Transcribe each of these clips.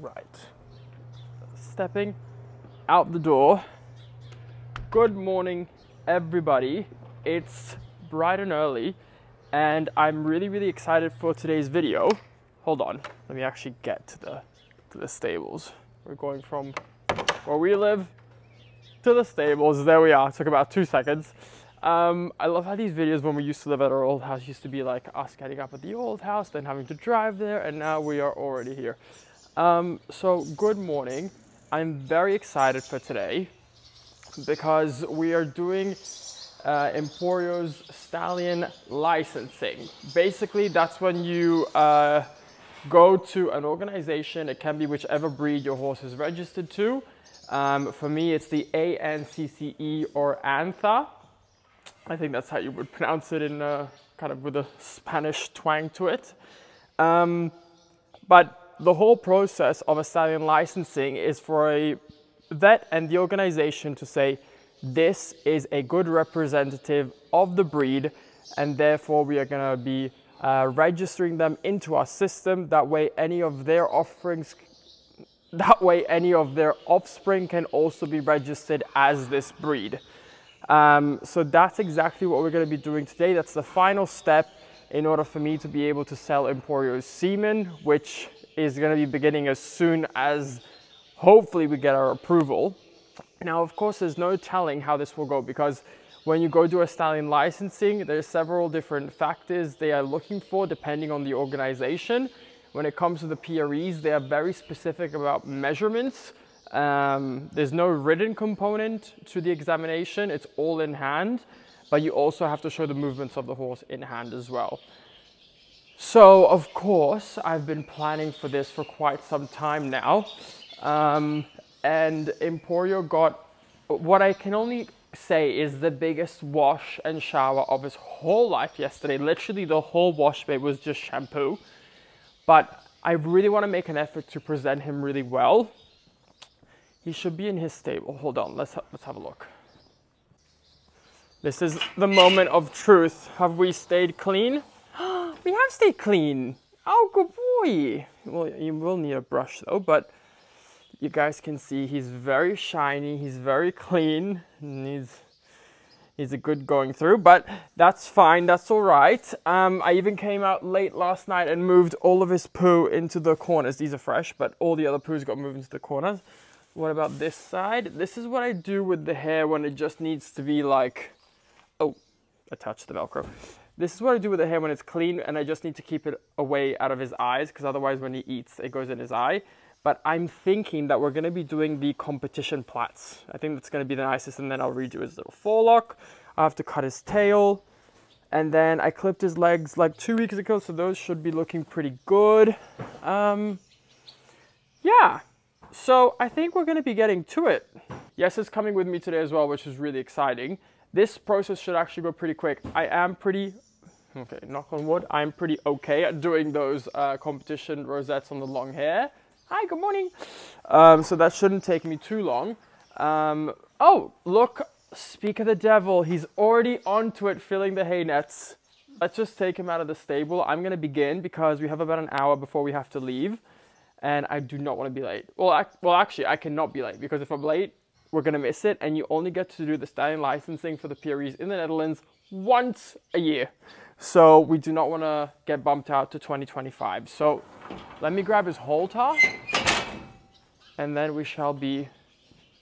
Right. Stepping out the door. Good morning, everybody. It's bright and early, and I'm really excited for today's video. Hold on, let me actually get to the stables. We're going from where we live to the stables. There we are. It took about 2 seconds. I love how these videos, when we used to live at our old house, used to be like us getting up at the old house, then having to drive there, and now we are already here. So good morning. I'm very excited for today because we are doing Emporio's Stallion licensing. Basically, that's when you go to an organization. It can be whichever breed your horse is registered to. For me, it's the ANCCE or ANTHA. I think that's how you would pronounce it in kind of with a Spanish twang to it. But the whole process of a stallion licensing is for a vet and the organization to say, this is a good representative of the breed, and therefore we are going to be registering them into our system. That way any of their offspring can also be registered as this breed. So that's exactly what we're going to be doing today. That's the final step in order for me to be able to sell Emporio's semen, which is going to be beginning as soon as hopefully we get our approval. Now, of course, there's no telling how this will go, because when you go do a stallion licensing, there's several different factors they are looking for depending on the organization. When it comes to the PREs, they are very specific about measurements. There's no written component to the examination. It's all in hand, but you also have to show the movements of the horse in hand as well. So, of course, I've been planning for this for quite some time now. And Emporio got what I can only say is the biggest wash and shower of his whole life yesterday. Literally the whole wash bay was just shampoo. But I really want to make an effort to present him really well. He should be in his stable. Hold on, let's have a look. This is the moment of truth. Have we stayed clean? We have stayed clean. Oh, good boy. Well, you will need a brush though, but you guys can see he's very shiny, he's very clean, and he's a good going through, but that's fine, that's all right. I even came out late last night and moved all of his poo into the corners. These are fresh, but all the other poos got moved into the corners. What about this side? This is what I do with the hair when it just needs to be like, oh, I touched the Velcro. This is what I do with the hair when it's clean and I just need to keep it away out of his eyes, because otherwise when he eats, it goes in his eye. But I'm thinking that we're going to be doing the competition plaits. I think that's going to be the nicest, and then I'll redo his little forelock. I have to cut his tail. And then I clipped his legs like 2 weeks ago, so those should be looking pretty good. Yeah. So I think we're going to be getting to it. Yes, it's coming with me today as well, which is really exciting. This process should actually go pretty quick. I am pretty, okay, knock on wood, I'm pretty okay at doing those competition rosettes on the long hair. Hi, good morning. So that shouldn't take me too long. Oh, look, speak of the devil. He's already onto it, filling the hay nets. Let's just take him out of the stable. I'm going to begin because we have about an hour before we have to leave. And I do not want to be late. Well, actually, I cannot be late, because if I'm late, we're going to miss it. And you only get to do the stallion licensing for the PREs in the Netherlands once a year. So we do not want to get bumped out to 2025. So let me grab his halter, and then we shall be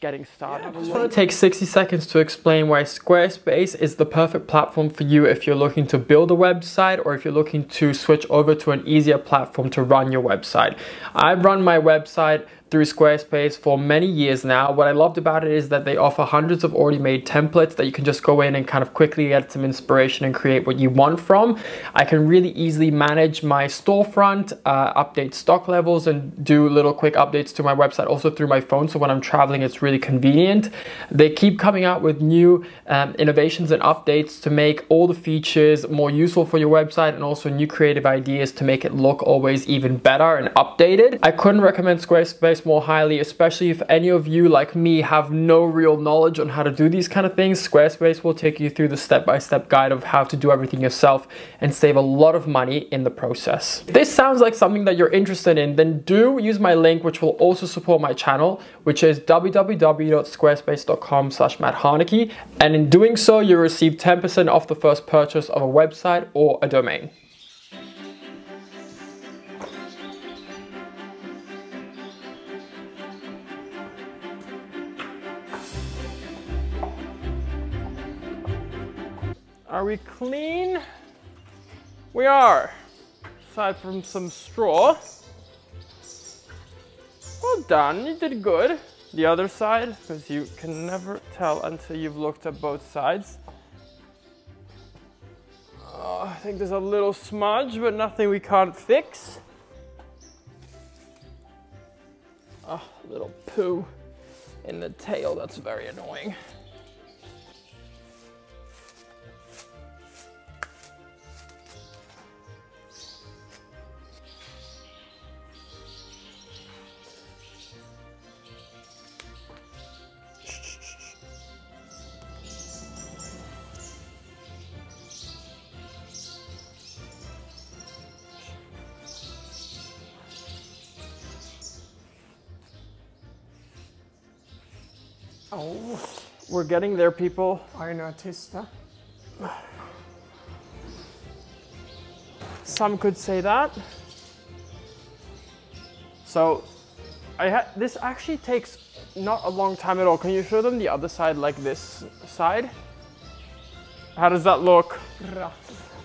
getting started. I just want to take 60 seconds to explain why Squarespace is the perfect platform for you if you're looking to build a website, or if you're looking to switch over to an easier platform to run your website. I've run my website through Squarespace for many years now. What I loved about it is that they offer hundreds of already made templates that you can just go in and kind of quickly get some inspiration and create what you want from. I can really easily manage my storefront, update stock levels, and do little quick updates to my website also through my phone. So when I'm traveling, it's really convenient. They keep coming out with new innovations and updates to make all the features more useful for your website, and also new creative ideas to make it look always even better and updated. I couldn't recommend Squarespace this more highly, especially if any of you like me have no real knowledge on how to do these kind of things. Squarespace will take you through the step-by-step guide of how to do everything yourself and save a lot of money in the process. If this sounds like something that you're interested in, then do use my link, which will also support my channel, which is www.squarespace.com/MattHarnacke. And in doing so, you'll receive 10% off the first purchase of a website or a domain. Are we clean? We are, aside from some straw. Well done, you did good. The other side, because you can never tell until you've looked at both sides. Oh, I think there's a little smudge, but nothing we can't fix. Oh, little poo in the tail, that's very annoying. Oh, we're getting there, people. Are you an artista? Some could say that. So, this actually takes not a long time at all. Can you show them the other side, like this side? How does that look?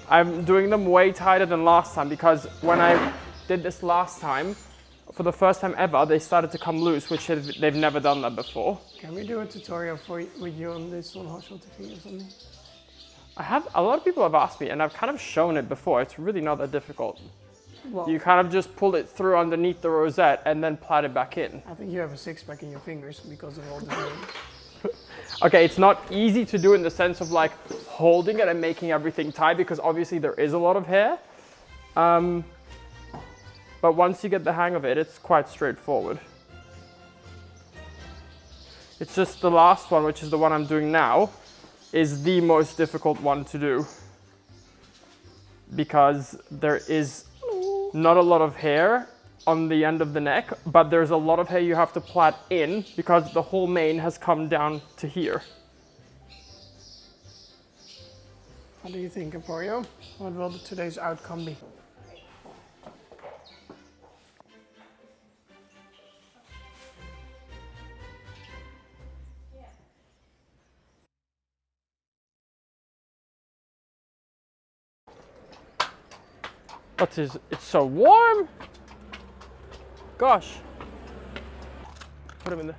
I'm doing them way tighter than last time because when I did this last time, for the first time ever, they started to come loose, which they've never done that before. Can we do a tutorial with you on this on _TV or something? A lot of people have asked me, and I've kind of shown it before. It's really not that difficult. Well, You kind of just pull it through underneath the rosette and then plait it back in. I think you have a six-pack in your fingers because of all the doing. Okay, it's not easy to do in the sense of like holding it and making everything tight because obviously there is a lot of hair. But once you get the hang of it, it's quite straightforward. It's just the last one, which is the one I'm doing now, is the most difficult one to do. Because there is not a lot of hair on the end of the neck, but there's a lot of hair you have to plait in because the whole mane has come down to here. What do you think, Emporio? What will today's outcome be? It's so warm. Gosh. Put him in the,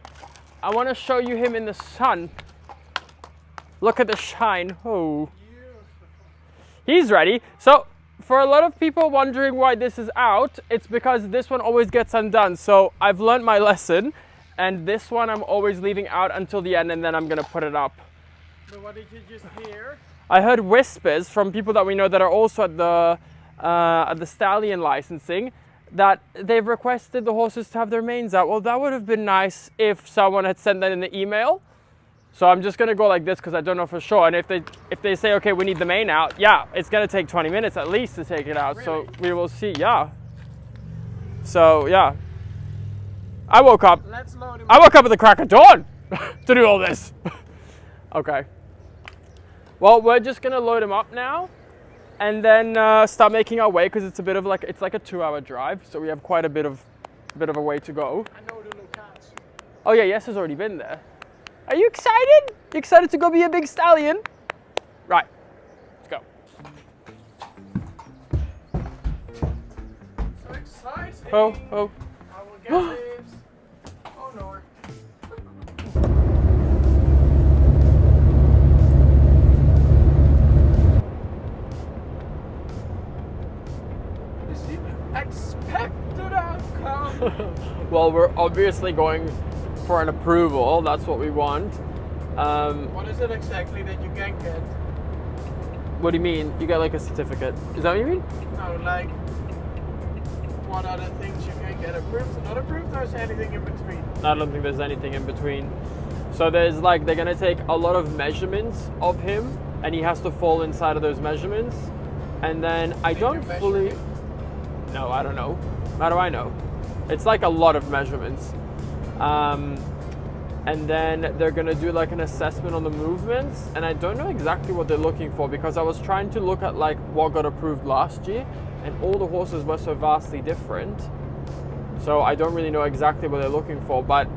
I want to show you him in the sun. Look at the shine. Oh. He's ready. So for a lot of people wondering why this is out, it's because this one always gets undone. So I've learned my lesson, and this one I'm always leaving out until the end, and then I'm going to put it up. But what did you just hear? I heard whispers from people that we know that are also at the Stallion licensing that they've requested the horses to have their manes out. Well, that would have been nice if someone had sent that in the email. So I'm just gonna go like this because I don't know for sure. And if they say, okay, we need the mane out, yeah, it's gonna take 20 minutes at least to take it out. Really? So we will see, yeah. So yeah, I woke up. Let's load him I woke up at the crack of dawn to do all this. Okay. Well, we're just gonna load him up now. And then start making our way because it's a bit of like, it's like a 2-hour drive, so we have quite a bit of a way to go. I know the location. Oh yeah, Yes has already been there. Are you excited? You excited to go be a big stallion? Right, let's go. So exciting! Oh, oh. I will get this. Oh no. Expected outcome. Well, we're obviously going for an approval. That's what we want. What is it exactly that you can get? What do you mean? You get like a certificate? Is that what you mean? No, like what other things you can get approved and not approved, or is there anything in between? I don't think there's anything in between. So there's like, they're gonna take a lot of measurements of him and he has to fall inside of those measurements. And then I don't fully, no, I don't know. How do I know? It's like a lot of measurements. And then they're gonna do like an assessment on the movements. And I don't know exactly what they're looking for because I was trying to look at like what got approved last year and all the horses were so vastly different. So I don't really know exactly what they're looking for, but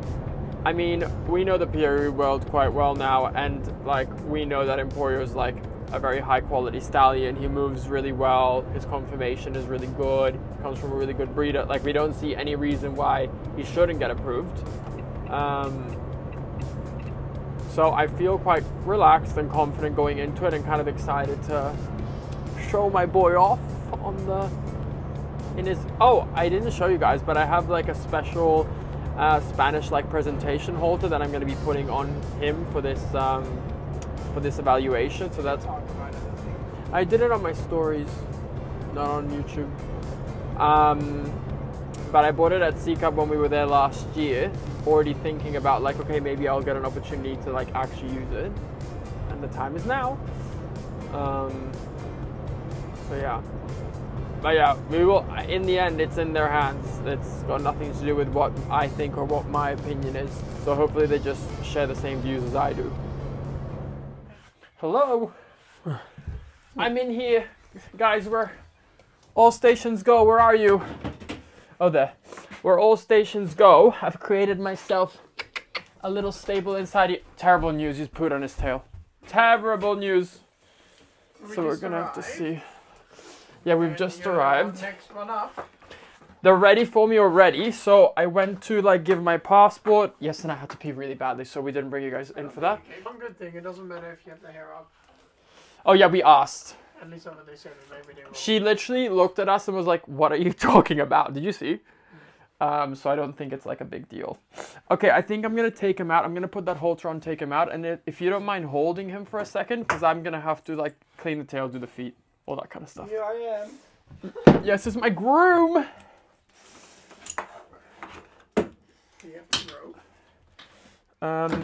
I mean, we know the PRE world quite well now, and like we know that Emporio is like a very high quality stallion. He moves really well, his conformation is really good, comes from a really good breeder. Like we don't see any reason why he shouldn't get approved. So I feel quite relaxed and confident going into it and kind of excited to show my boy off on the, in his, oh, I didn't show you guys, but I have like a special Spanish like presentation halter that I'm going to be putting on him for this evaluation. So that's, I did it on my stories, not on YouTube. But I bought it at 𝒐𝒏𝒆𝒚 when we were there last year, already thinking about like, okay, maybe I'll get an opportunity to like actually use it, and the time is now. So yeah. But yeah, we will, in the end, it's in their hands. It's got nothing to do with what I think or what my opinion is. So hopefully they just share the same views as I do. Hello? I'm in here. Guys, where all stations go, where are you? Oh, there. Where all stations go, I've created myself a little stable inside here. Terrible news, he's pooed on his tail. Terrible news. So we're gonna have to see. Yeah, we've just arrived. Next one up. They're ready for me already, so I went to like give my passport. Yes, and I had to pee really badly, so we didn't bring you guys in for that. Okay, one good thing, it doesn't matter if you have the hair up. Oh yeah, we asked. At least that's what they said, maybe they will. She literally looked at us and was like, what are you talking about? Did you see? So I don't think it's like a big deal. Okay, I think I'm gonna take him out. I'm gonna put that halter on, take him out, and if you don't mind holding him for a second, because I'm gonna have to like clean the tail, do the feet, all that kind of stuff. Here I am. Yes, it's my groom. Yep, rope.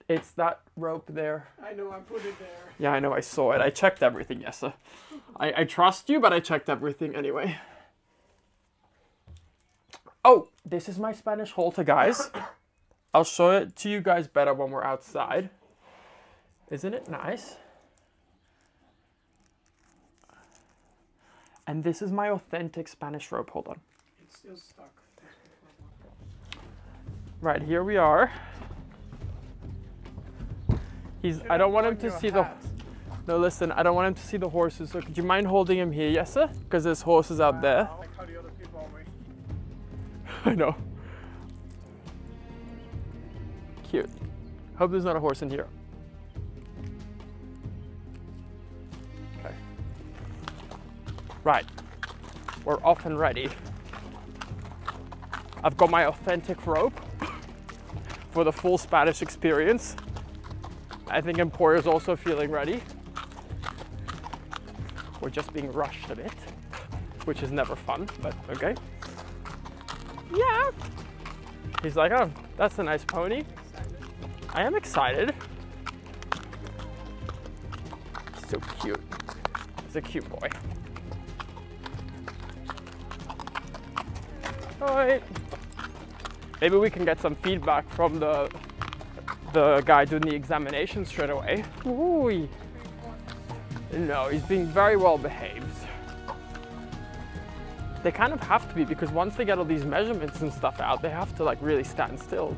It's that rope there. I know, I put it there. Yeah, I know, I saw it. I checked everything, yes, sir. I trust you, but I checked everything anyway. Oh, this is my Spanish halter, guys. I'll show it to you guys better when we're outside. Isn't it nice? And this is my authentic Spanish rope. Hold on. It's still stuck. Right, here we are. I don't want him to see the... No, listen, I don't want him to see the horses. So could you mind holding him here, yes, sir? Because there's horses out there. I like how the other people are. I know. Cute. Hope there's not a horse in here. Okay. Right. We're off and ready. I've got my authentic rope for the full Spanish experience. I think Emporio's also feeling ready. We're just being rushed a bit, which is never fun, but okay. Yeah. He's like, oh, that's a nice pony. I am excited. So cute. He's a cute boy. All right. Maybe we can get some feedback from the guy doing the examination straight away. Ooh. No, he's being very well behaved. They kind of have to be, because once they get all these measurements and stuff out, they have to like really stand still.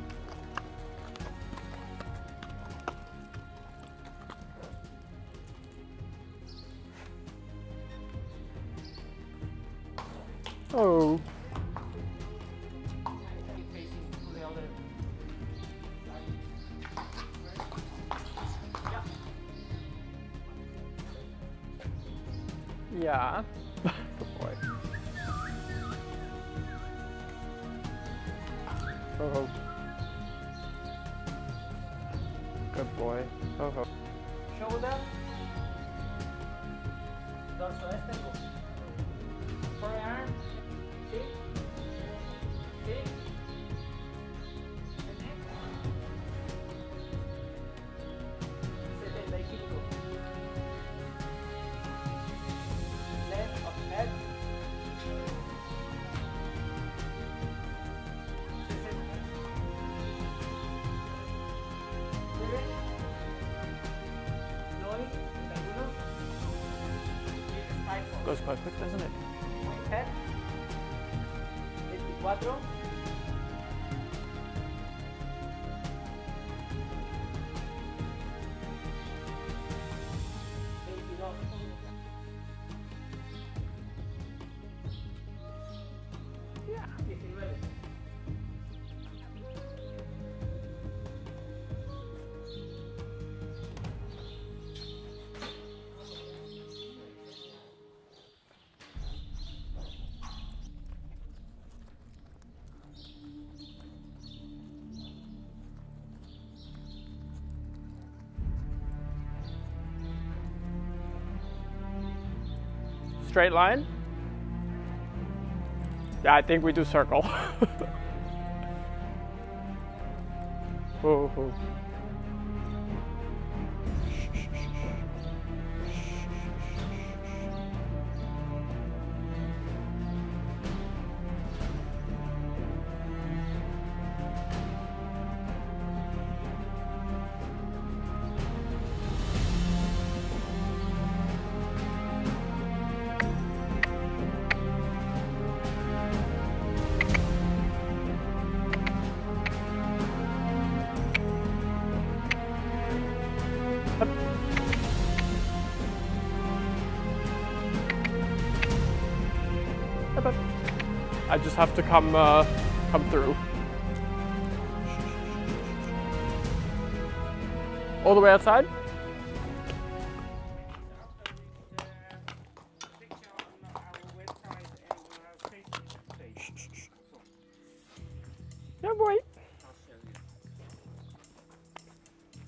Oh. Yeah. Good boy. Oh. Good boy. Oh. Shoulder. Dorso este. Forearm. Kick. goes quite quick, doesn't it? Head. 24. 22. Yeah. 19. Straight line? Yeah, I think we do circle. Oh, oh. I just have to come through. All the way outside? Yeah, boy. I'll show you.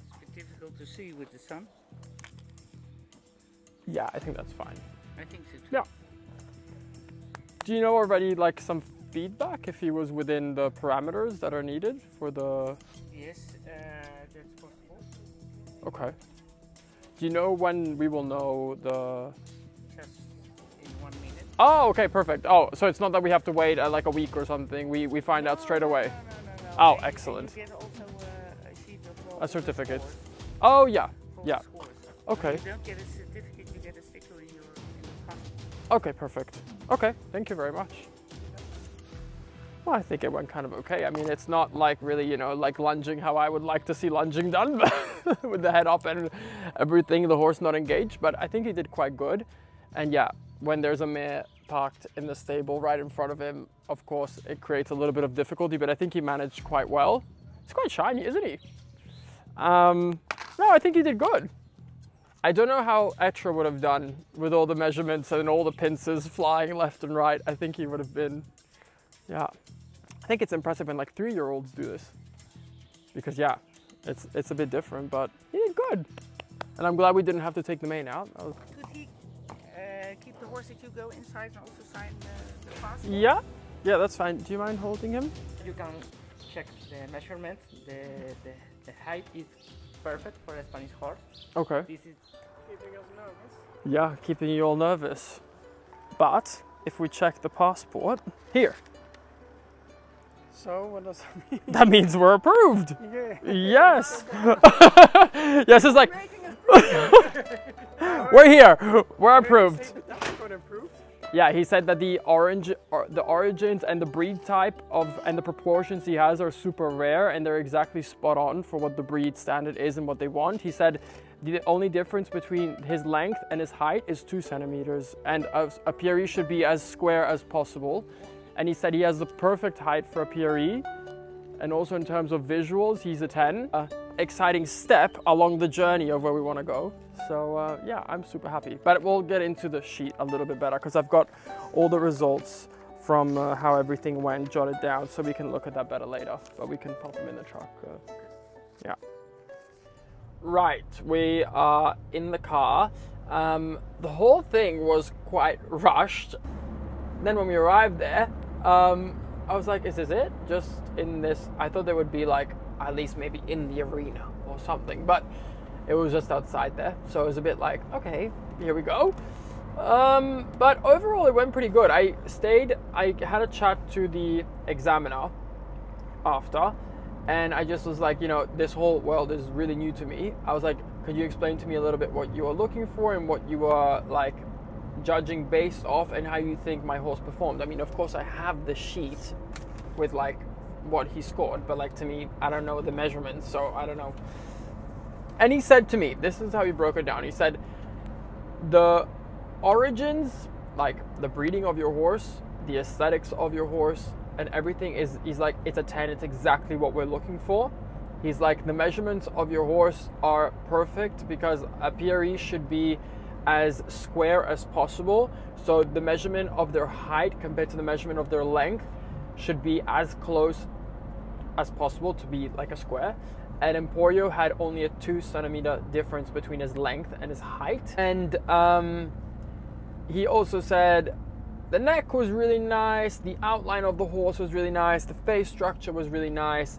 It's a bit difficult to see with the sun. Yeah, I think that's fine. I think so too. Yeah. Do you know already like some feedback if he was within the parameters that are needed for the... Yes, that's possible. Okay. Do you know when we will know the... Just in 1 minute. Oh, okay, perfect. Oh, so it's not that we have to wait like a week or something. We find out straight away. No. Oh, And excellent. you get also a sheet of all A certificate. scores, Oh, yeah. all Yeah. scores. Okay. You don't get a certificate, you get a sticker in your passport. Okay, perfect. Okay, thank you very much. Well, I think it went kind of okay. I mean, it's not like really, you know, like lunging how I would like to see lunging done, but with the head up and everything, the horse not engaged, but I think he did quite good. And yeah, when there's a mare parked in the stable right in front of him, of course, it creates a little bit of difficulty, but I think he managed quite well. He's quite shiny, isn't he? No, I think he did good. I don't know how 𝒋𝒏𝒆𝒚 would have done with all the measurements and all the pincers flying left and right. I think he would have been, yeah. I think it's impressive when like 3-year-olds do this. Because yeah, it's a bit different, but he did good. And I'm glad we didn't have to take the mane out. Could he keep the horse that you go inside and also sign the passport? Yeah, yeah, that's fine. Do you mind holding him? You can check the measurement. The height is perfect for a Spanish horse. Okay. This is Keeping us nervous. Yeah, keeping you all nervous. But if we check the passport, here. So, what does that mean? That means we're approved. Yeah. Yes. Yes, it's like, we're here, we're approved. That's got approved. Yeah, he said that the origins and the breed type and the proportions he has are super rare and they're exactly spot on for what the breed standard is and what they want. He said the only difference between his length and his height is 2 centimeters and a PRE should be as square as possible. And he said he has the perfect height for a PRE. And also in terms of visuals, he's a 10. Exciting step along the journey of where we want to go. So yeah, I'm super happy. But we'll get into the sheet a little bit better because I've got all the results from how everything went jotted down, so we can look at that better later. But we can pop them in the truck. Yeah. Right, we are in the car. The whole thing was quite rushed. Then when we arrived there, I was like, is this it? Just in this, I thought there would be like, at least maybe in the arena or something, but it was just outside there. So it was a bit like, okay, here we go. But overall it went pretty good. I had a chat to the examiner after, and I just was like, you know, this whole world is really new to me. I was like, could you explain to me a little bit what you are looking for and what you are like judging based off and how you think my horse performed. I mean, of course I have the sheet with like what he scored, but like to me, I don't know the measurements, so I don't know. And he said to me, this is how he broke it down. He said, the origins, like the breeding of your horse, the aesthetics of your horse, and everything is, he's like, it's a 10, it's exactly what we're looking for. He's like, the measurements of your horse are perfect because a PRE should be as square as possible. So the measurement of their height compared to the measurement of their length should be as close as possible to be like a square. And Emporio had only a 2 centimeter difference between his length and his height. And he also said the neck was really nice, the outline of the horse was really nice, the face structure was really nice.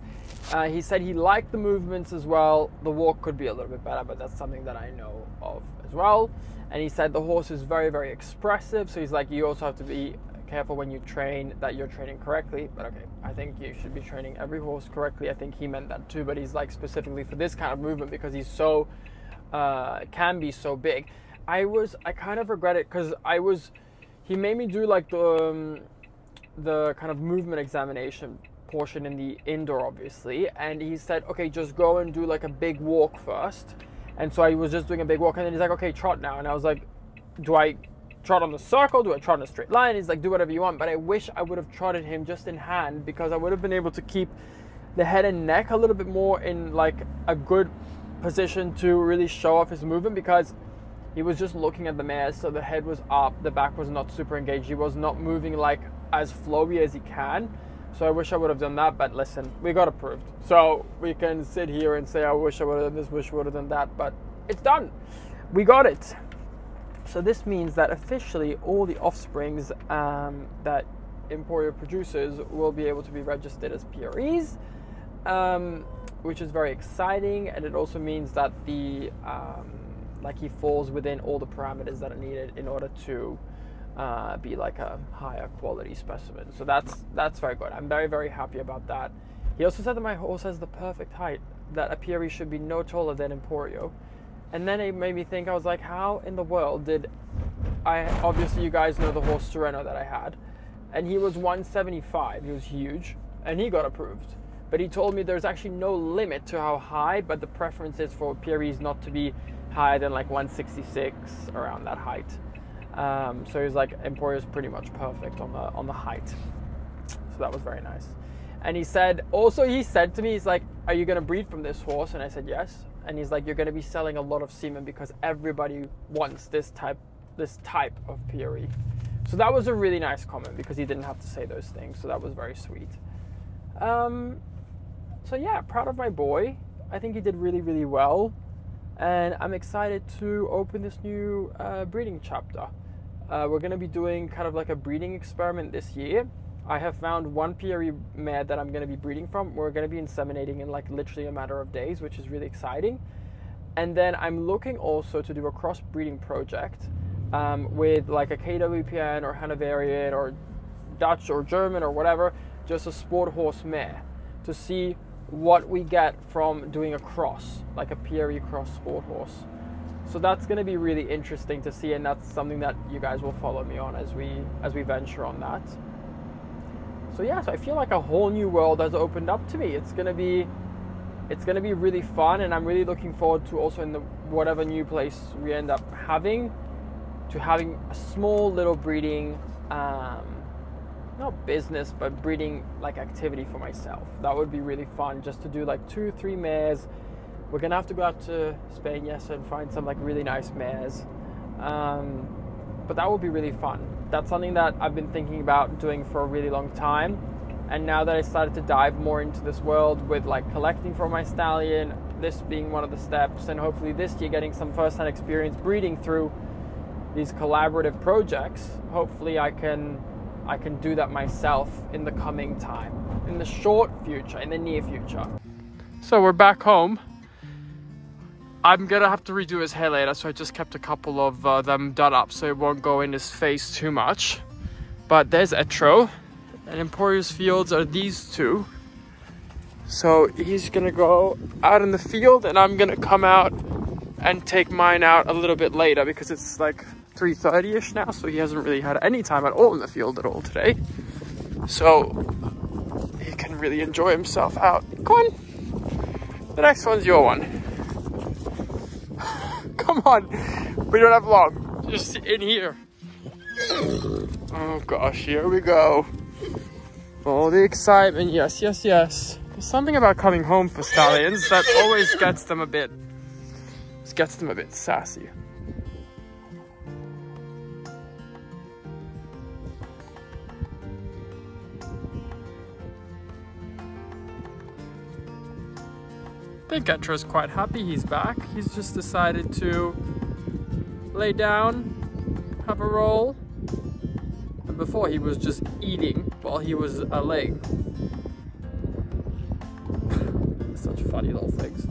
He said he liked the movements as well. The walk could be a little bit better, but that's something that I know of as well. And he said the horse is very, very expressive. So he's like, you also have to be careful when you train that you're training correctly. But okay, I think you should be training every horse correctly. I think he meant that too, but he's like specifically for this kind of movement because he's so, can be so big. I kind of regret it because he made me do like the kind of movement examination portion in the indoor, obviously, and he said, okay, just go and do like a big walk first. And so I was just doing a big walk, and then he's like, okay, trot now. And I was like, do I trot on the circle? Do I trot on a straight line? He's like, do whatever you want. But I wish I would have trotted him just in hand, because I would have been able to keep the head and neck a little bit more in like a good position to really show off his movement, because he was just looking at the mares, so the head was up, the back was not super engaged, he was not moving like as flowy as he can. So I wish I would have done that, but listen, we got approved. So we can sit here and say, I wish I would have done this, wish I would have done that, but it's done. We got it. So this means that officially all the offsprings that Emporio produces will be able to be registered as PREs, which is very exciting. And it also means that the like he falls within all the parameters that are needed in order to be like a higher quality specimen. So that's very good. I'm very, very happy about that. He also said that my horse has the perfect height, that a PRE should be no taller than Emporio. And then it made me think, I was like, how in the world did obviously you guys know the horse Sereno that I had, and he was 175, he was huge, and he got approved. But he told me there's actually no limit to how high, but the preference is for PREs not to be higher than like 166, around that height. So he was like, Emporio's pretty much perfect on the height. So that was very nice. And he said to me, he's like, are you going to breed from this horse? And I said, yes. And he's like, you're going to be selling a lot of semen because everybody wants this type of PRE. So that was a really nice comment, because he didn't have to say those things. So that was very sweet. So yeah, proud of my boy. I think he did really, really well. And I'm excited to open this new breeding chapter. We're going to be doing kind of like a breeding experiment this year. I have found one PRE mare that I'm going to be breeding from. We're going to be inseminating in like literally a matter of days, which is really exciting. And then I'm looking also to do a cross breeding project with like a KWPN or Hanoverian or Dutch or German or whatever, just a sport horse mare, to see what we get from doing a cross, like a PRE cross sport horse. So that's going to be really interesting to see, and that's something that you guys will follow me on as we venture on that. So yeah, so I feel like a whole new world has opened up to me. It's gonna be really fun, and I'm really looking forward to also in the whatever new place we end up having a small little breeding, not business, but breeding like activity for myself. That would be really fun, just to do like 2-3 mares. We're gonna have to go out to Spain, yes, and find some like really nice mares. But that would be really fun. That's something that I've been thinking about doing for a really long time. And now that I started to dive more into this world with like collecting for my stallion, this being one of the steps, and hopefully this year getting some first-hand experience breeding through these collaborative projects, hopefully I can do that myself in the coming time, in the short future, in the near future. So we're back home. I'm gonna have to redo his hair later, so I just kept a couple of them done up so it won't go in his face too much. But there's Etro, and Emporio's fields are these two. So he's gonna go out in the field, and I'm gonna come out and take mine out a little bit later, because it's like 3:30ish now, so he hasn't really had any time at all in the field at all today. So he can really enjoy himself out. Come on. The next one's your one. Come on. We don't have long. Just in here. Oh gosh, here we go. All the excitement. Yes, yes, yes. There's something about coming home for stallions that always gets them a bit sassy. I think Etra's quite happy he's back. He's just decided to lay down, have a roll. And before he was just eating while he was laying. Such funny little things.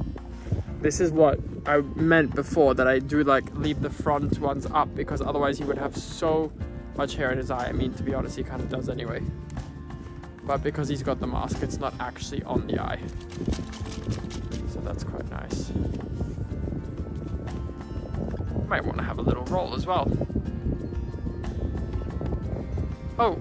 This is what I meant before, that I do like leave the front ones up, because otherwise he would have so much hair in his eye. I mean, to be honest, he kind of does anyway. But because he's got the mask, it's not actually on the eye. So that's quite nice. Might want to have a little roll as well. Oh,